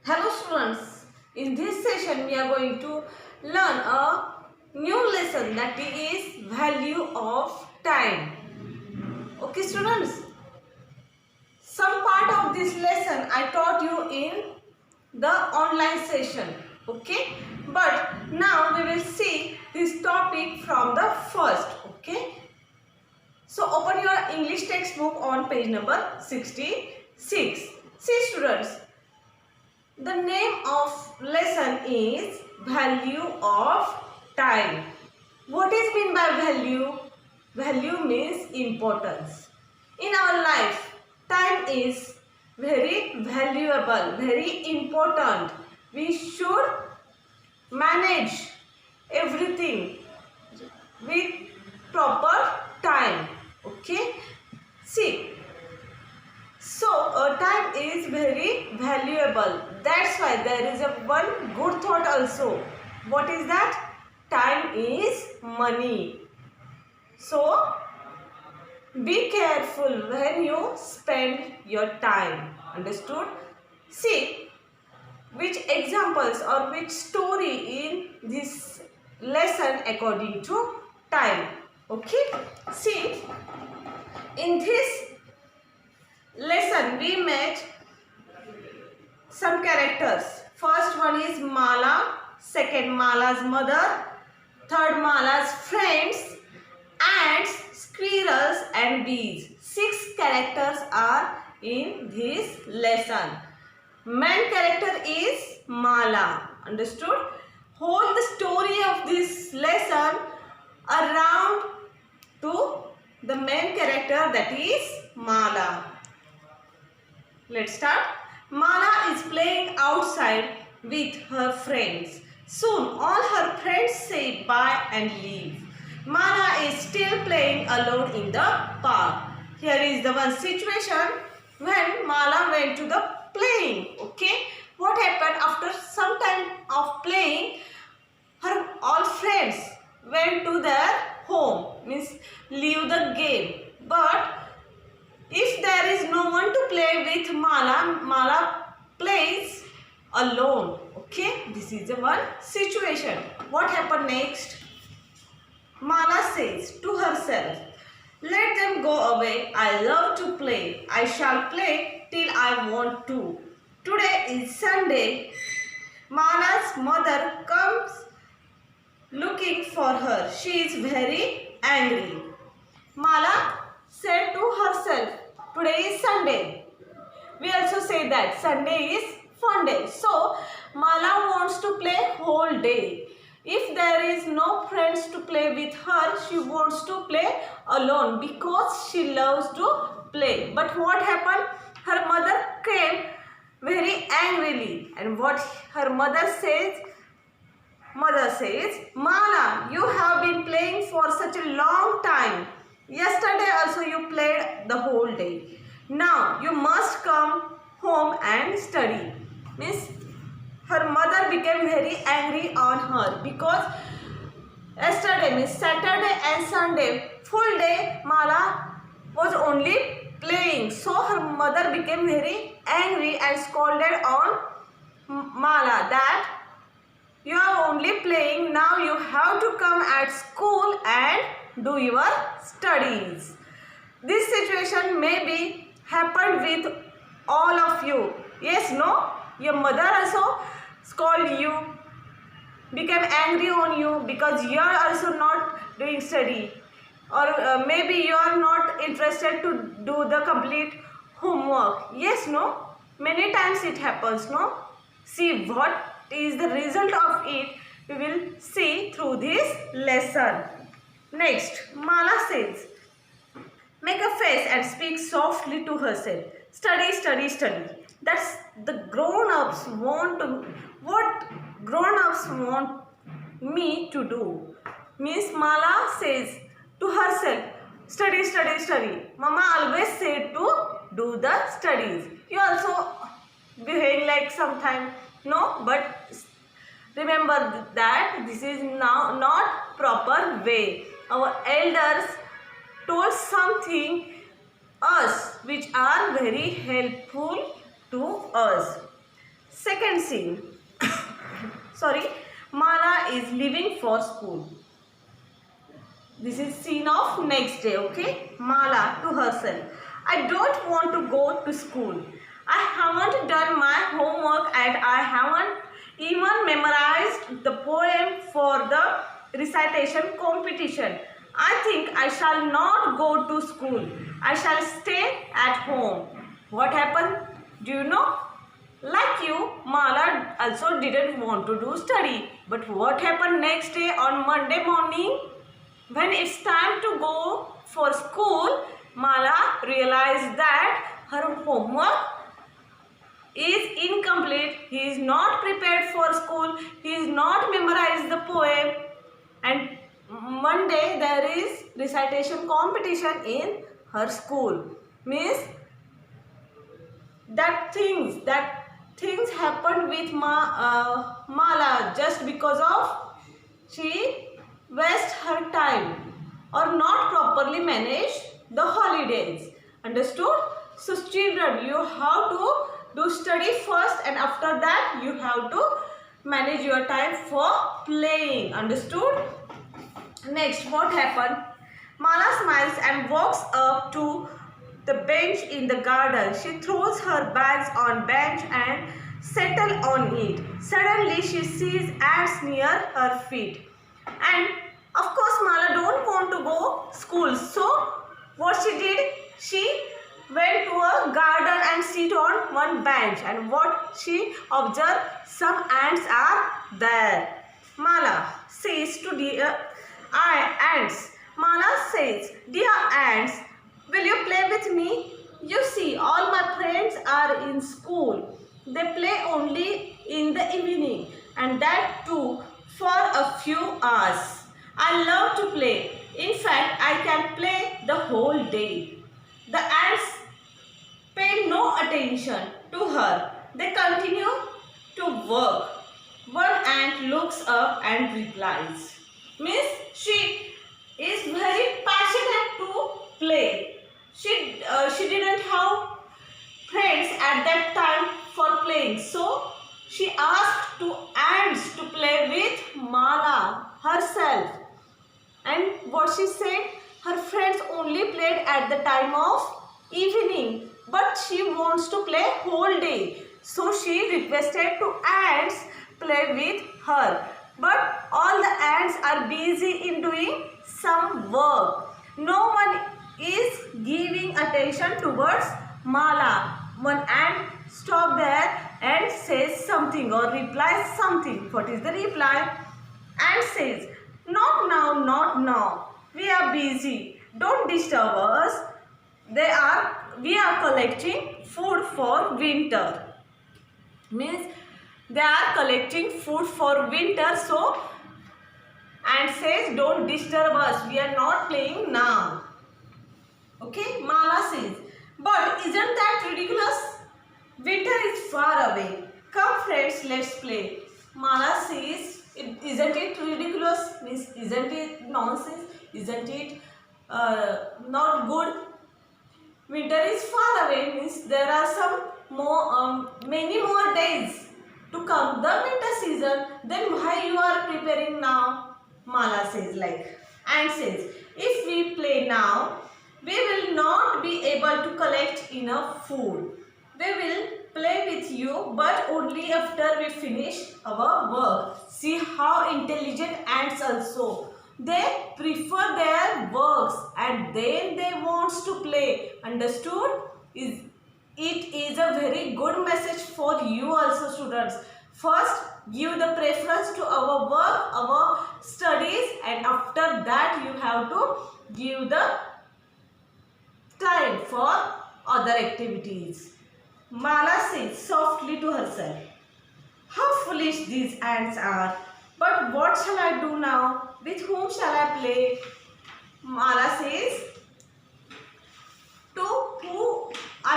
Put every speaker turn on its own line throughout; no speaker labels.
Hello students, in this session we are going to learn a new lesson that is value of time. Okay students, some part of this lesson I taught you in the online session. Okay, but now we will see this topic from the first. Okay, so open your English textbook on page number 66. See students, the name of lesson is value of time. What is mean by value? Value means importance. In our life, time is very valuable, very important. We should manage everything with proper time. Okay? See, so time is very valuable. That's why there is a one good thought also. What is that? Time is money. So be careful when you spend your time. Understood? See which examples or which story in this lesson according to time. Okay? See, in this lesson we met some characters. First one is Mala, second Mala's mother, third Mala's friends, ants, squirrels and bees. 6 characters are in this lesson. Main character is Mala. Understood? Hold the story of this lesson around to the main character, that is Mala. Let's start. Mala is playing outside with her friends. Soon all her friends say bye and leave. Mala is still playing alone in the park. Here is the one situation when Mala went to the playing. Okay, what happened after some time of playing? Her all friends went to their home, means leave the game. But if there is no one to play with Mala, Mala plays alone. Okay, this is the one situation. What happened next? Mala says to herself, "Let them go away. I love to play. I shall play till I want to." Today is Sunday. Mala's mother comes looking for her. She is very angry. Mala said to herself, today is Sunday. We also say that Sunday is fun day. So Mala wants to play whole day. If there is no friends to play with her, she wants to play alone because she loves to play. But what happened? Her mother came very angrily, and what her mother says, Mala, you have been playing for such a long time. Yesterday also you played the whole day. Now you must come home and study. Means her mother became very angry on her because yesterday, means Saturday and Sunday, full day Mala was only playing. So her mother became very angry and scolded on Mala that you are only playing, now you have to come at school and do your studies. This situation may be happened with all of you. Yes, no? Your mother also scolded you, became angry on you because you are also not doing study, or maybe you are not interested to do the complete homework. Yes, no? Many times it happens, no? See what is the result of it, we will see through this lesson. Next, Mala says, make a face and speak softly to herself. Study, study, study. That's the grown-ups want to, what grown-ups want me to do. Means Mala says to herself, study, study, study. Mama always said to do the studies. You also behave like sometime, no, but remember that this is now not proper way. Our elders told something us which are very helpful to us. Second scene. Sorry. Mala is leaving for school. This is scene of next day, okay? Mala to herself. I don't want to go to school. I haven't done my homework and I haven't even memorized the poem for the recitation competition. I think I shall not go to school. I shall stay at home. What happened? Do you know? Like you, Mala also didn't want to do study. But what happened next day on Monday morning? When it's time to go for school, Mala realized that her homework is incomplete. He is not prepared for school. He is not memorized the poem. And Monday there is recitation competition in her school. Means that things happened with Mala just because of she waste her time or not properly manage the holidays. Understood? So children, you have to do study first and after that you have to manage your time for playing. Understood? Next, what happened? Mala smiles and walks up to the bench in the garden. She throws her bags on bench and settles on it. Suddenly she sees ants near her feet. And of course Mala don't want to go school. So what she did? She went to a garden and sit on one bench. And what she observed? Some ants are there. Mala says to the ants. Mala says, "Dear ants, will you play with me? You see, all my friends are in school. They play only in the evening, and that too for a few hours. I love to play. In fact, I can play the whole day." The ants pay no attention to her. They continue to work. One ant looks up and replies. Means she is very passionate to play. She didn't have friends at that time for playing. So she asked to ants to play with Mala herself. And what she said, her friends only played at the time of evening, but she wants to play whole day. So she requested to ants play with her. But all the ants are busy in doing some work. No one is giving attention towards Mala. One ant stops there and says something or replies something. What is the reply? Ant says, "Not now, not now. We are busy. Don't disturb us. We are collecting food for winter." Means they are collecting food for winter. So ant says, "Don't disturb us. We are not playing now." Okay, Mala says, "But isn't that ridiculous? Winter is far away. Come friends, let's play." Mala says, "Isn't it ridiculous? Means isn't it nonsense? Isn't it not good? Winter is far away. Means there are some more many more days to come the winter season. Then why you are preparing now?" Mala says like. And says, "If we play now, we will not be able to collect enough food. We will play with you, but only after we finish our work." See how intelligent ants also. They prefer their works and then they want to play. Understood? It is a very good message for you also, students. First, give the preference to our work, our studies, and after that you have to give the time for other activities. Mala says softly to herself, "How foolish these ants are. But what shall I do now? With whom shall I play?" Mala says, "To whom I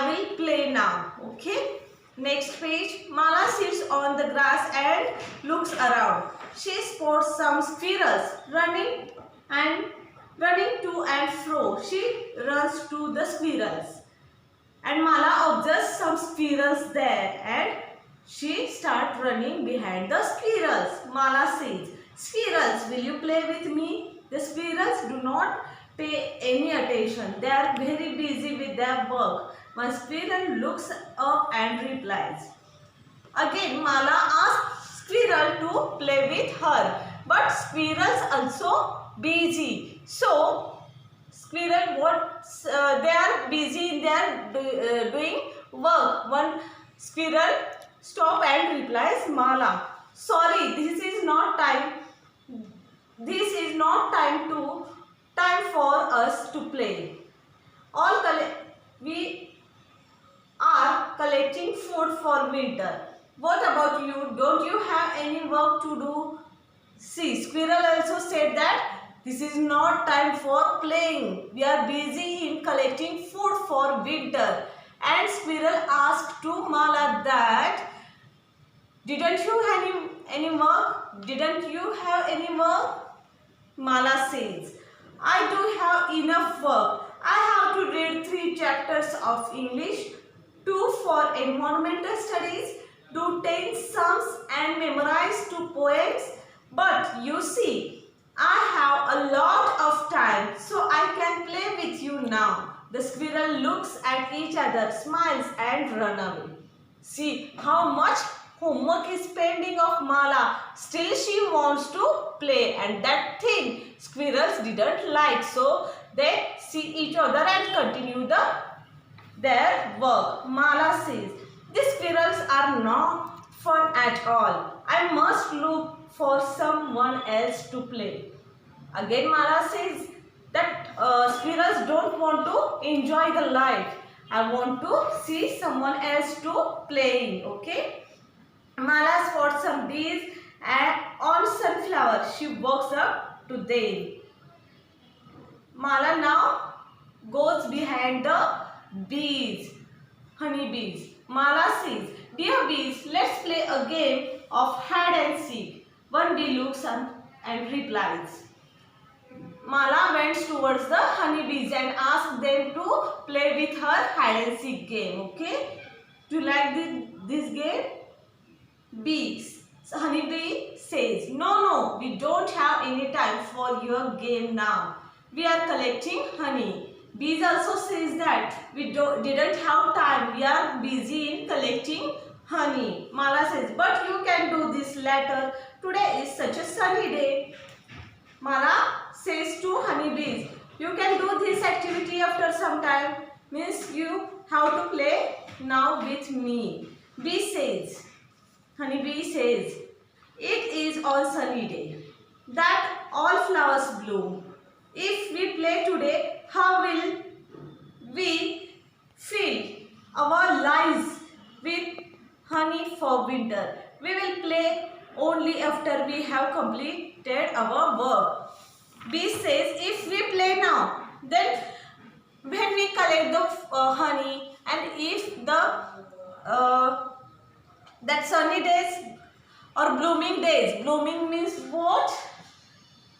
will play now." Okay. Next page. Mala sits on the grass and looks around. She spots some squirrels running to and fro. She runs to the squirrels. And Mala observes some squirrels there and she start running behind the squirrels. Mala says, "Squirrels, will you play with me?" The squirrels do not pay any attention. They are very busy with their work. One squirrel looks up and replies. Again, Mala asks squirrel to play with her. But squirrels also busy. So, squirrel they are busy in their doing work. One squirrel stop and replies Mala, "Sorry, this is not time. This is not time for us to play. We are collecting food for winter. What about you? Don't you have any work to do?" See, squirrel also said that this is not time for playing. We are busy in collecting food for winter. And squirrel asked to Mala that, "Didn't you have any work? Didn't you have any work?" Mala says, "I do have enough work. I have to read 3 chapters of English, 2 for environmental studies, do 10 sums and memorize 2 poems. But you see, I have a lot of time, so I can play with you now." The squirrel looks at each other, smiles and run away. See how much homework is pending of Mala. Still she wants to play, and that thing squirrels didn't like. So they see each other and continue their work. Mala says, "These squirrels are not fun at all. I must look for someone else to play." Again Mala says that squirrels don't want to enjoy the life. I want to see someone else to playing. Okay. Mala spots some bees on sunflower. She walks up to them. Mala now goes behind the bees, honey bees. Mala says, "Dear bees, let's play a game of hide and seek." One bee looks up and replies. Mala went towards the honey bees and asked them to play with her hide and seek game. Okay? Do you like this game? Bees. So honey bee says, "No, we don't have any time for your game now. We are collecting honey." Bees also says that we didn't have time. We are busy in collecting honey. Mala says, "But you can do this later. Today is such a sunny day." Mala says to honeybees, "You can do this activity after some time. Means you have to play now with me." Honeybee says, "It is on sunny day that all flowers bloom. If we play today, how will we fill our lives with honey for winter? We will play only after we have completed our work." Bee says, "If we play now, then when we collect the honey, and if that sunny days or blooming days," blooming means what?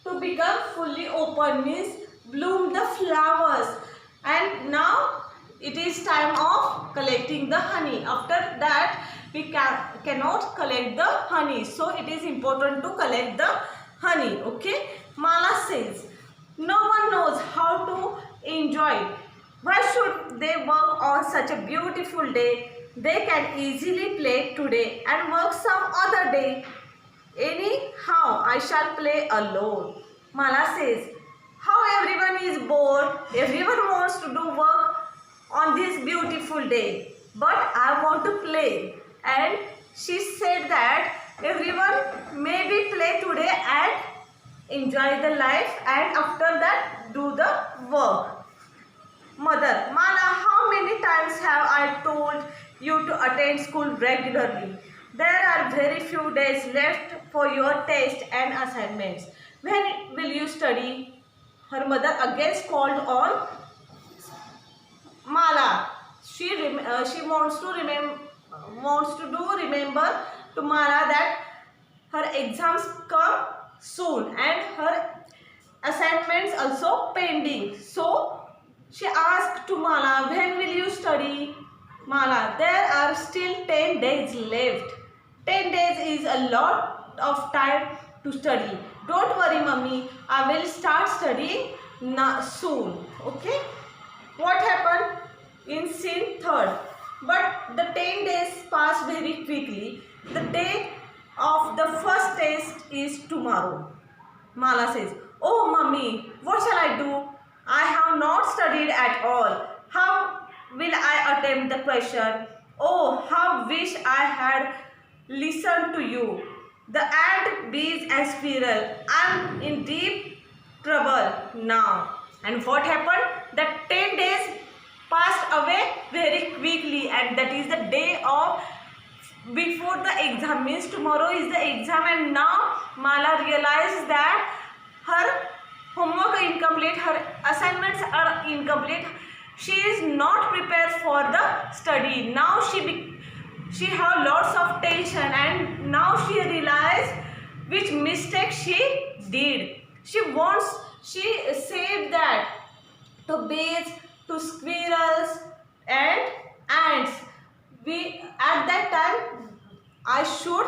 To become fully open means bloom the flowers, and now it is time of collecting the honey. After that we cannot collect the honey, so it is important to collect the honey. Okay. Mala says, "No one knows how to enjoy. Why should they work on such a beautiful day? They can easily play today and work some other day. Anyhow, I shall play alone." Mala says, "How everyone is bored. Everyone wants to do work on this beautiful day. But I want to play." And she said that everyone maybe play today and enjoy the life, and after that do the work. Mother, "Mala, how many times have I told you to attend school regularly? There are very few days left for your tests and assignments. When will you study?" Her mother again called on Mala. She wants to remember to Mala that her exams come soon and her assignments also pending. So she asked to Mala, "When will you study?" Mala, there are still 10 days left. 10 days is a lot of time to study. Don't worry, mummy. I will start studying soon. Okay? What happened in scene third? But the 10 days pass very quickly. The day of the first test is tomorrow. Mala says, "Oh, mummy, what shall I do? I have not studied at all. How will I attempt the question? Oh, how wish I had listened to you. The ant, bees and squirrel. I'm in deep trouble now." And what happened? The 10 days passed away very quickly, and that is the day of before the exam, means tomorrow is the exam. And now Mala realized that her homework incomplete, her assignments are incomplete. She is not prepared for the study. Now she have lots of tension, and now she realized which mistake she did. She said that to bees, to squirrels and ants, we at that time I should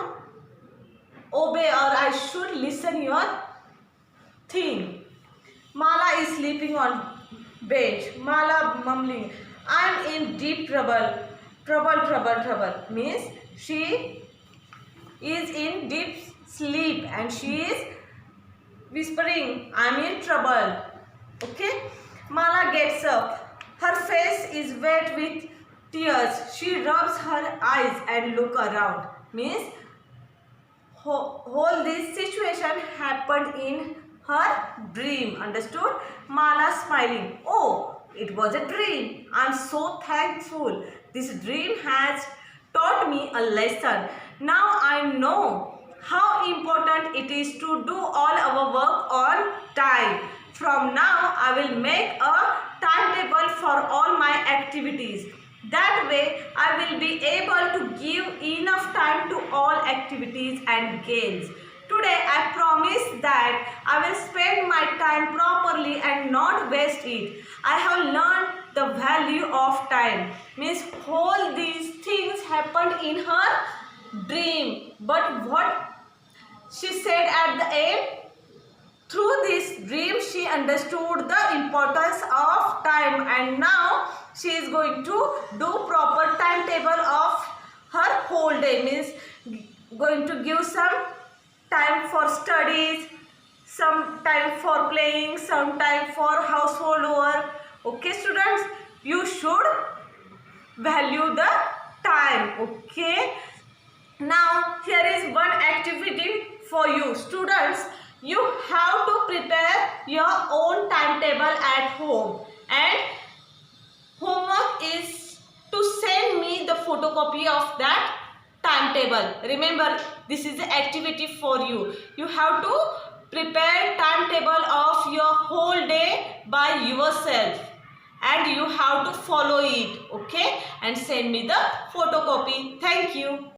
obey, or I should listen your thing. Mala is sleeping on bench. Mala mumbling, "I'm in deep trouble." Trouble means she is in deep sleep and she is whispering, "I'm in trouble." Okay? Mala gets up. Her face is wet with tears. She rubs her eyes and look around. Means whole this situation happened in her dream. Understood? Mala smiling. "Oh, it was a dream. I'm so thankful. This dream has taught me a lesson. Now I know how important it is to do all our work on time. From now I will make a timetable for all my activities. That way I will be able to give enough time to all activities and games. Today I promise that I will spend my time properly and not waste it. I have learned the value of time." Means all these things happened in her dream. But what she said at the end, through this dream she understood the importance of time, and now she is going to do proper timetable of her whole day. Means going to give some time for studies, some time for playing, some time for household work. Okay students, you should value the time. Okay, now here is one activity for you students. You have to prepare your own timetable at home, and homework is to send me the photocopy of that timetable. Remember, this is the activity for you. You have to prepare timetable of your whole day by yourself, and you have to follow it. Okay, and send me the photocopy. Thank you.